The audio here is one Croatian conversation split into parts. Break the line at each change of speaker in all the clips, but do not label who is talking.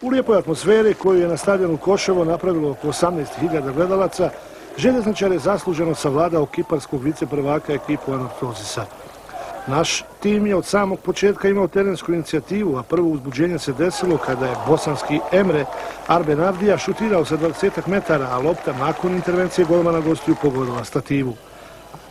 U lijepoj atmosferi koju je na stadionu Koševo napravilo oko 18.000 gledalaca, željezničar je zasluženo savladao kiparskog viceprvaka ekipu Anortosisa. Naš tim je od samog početka imao terensku inicijativu, a prvo uzbuđenje se desilo kada je bosanski Emre Arben Avdija šutirao sa 20 metara, a lopta nakon intervencije golmana gostiju pogodila stativu.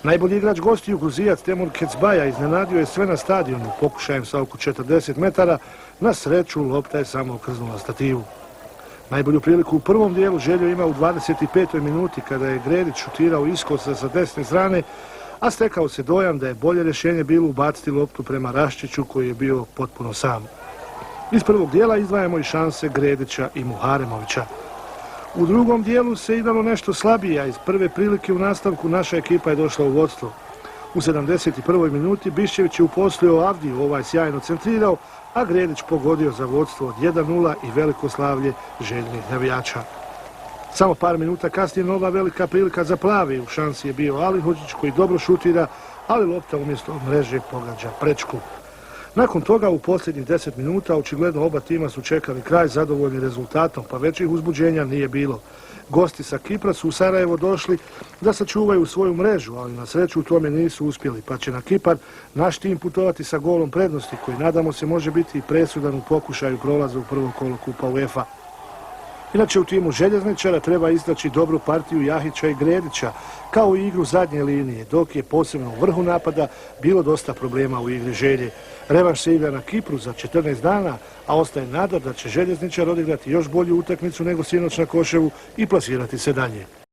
Najbolji igrač gostiju, Gruzijac Temur Kecbaja, iznenadio je sve na stadionu pokušajem sa oko 40 metara. Na sreću, lopta je samo okrznula stativu. Najbolju priliku u prvom dijelu Željo ima u 25. minuti kada je Gredić šutirao iskosa sa desne strane, a stekao se dojam da je bolje rješenje bilo ubaciti loptu prema Raščiću koji je bio potpuno sam. Iz prvog dijela izdvajamo i šanse Gredića i Muharemovića. U drugom dijelu se igralo nešto slabije, a iz prve prilike u nastavku naša ekipa je došla u vodstvo. U 71. minuti Biščević je uposlio Avdiju, ovaj sjajno centrirao, a Gredić pogodio za vodstvo od 1:0 i veliko slavlje željnih navijača. Samo par minuta kasnije nova velika prilika za plavi. U šansi je bio Alihođić koji dobro šutira, ali lopta umjesto mreže pogađa prečku. Nakon toga u posljednjih 10 minuta očigledno oba tima su čekali kraj zadovoljni rezultatom, pa većih uzbuđenja nije bilo. Gosti sa Kipra su u Sarajevo došli da sačuvaju svoju mrežu, ali na sreću u tome nisu uspjeli, pa će na Kipar naš tim putovati sa golom prednosti, koji nadamo se može biti i presudan u pokušaju prolaza u prvo kolo Kupa UEFA. Inače u timu željezničara treba istaći dobru partiju Jahića i Gredića, kao i igru zadnje linije, dok je posebno u vrhu napada bilo dosta problema u igri Želje. Revanš se igra na Kipru za 14 dana, a ostaje nada da će željezničar odigrati još bolju utakmicu nego sinoć na Koševu i plasirati se dalje.